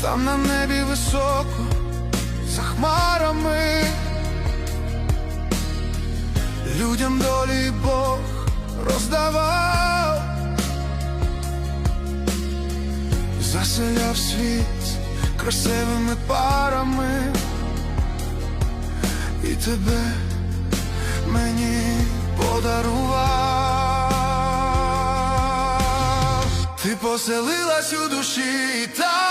там на небі високо, за хмарами. Людям долі Бог роздавав, заселяв світ красивими парами, і тебе мені подарував. Ти поселилась у душі, і так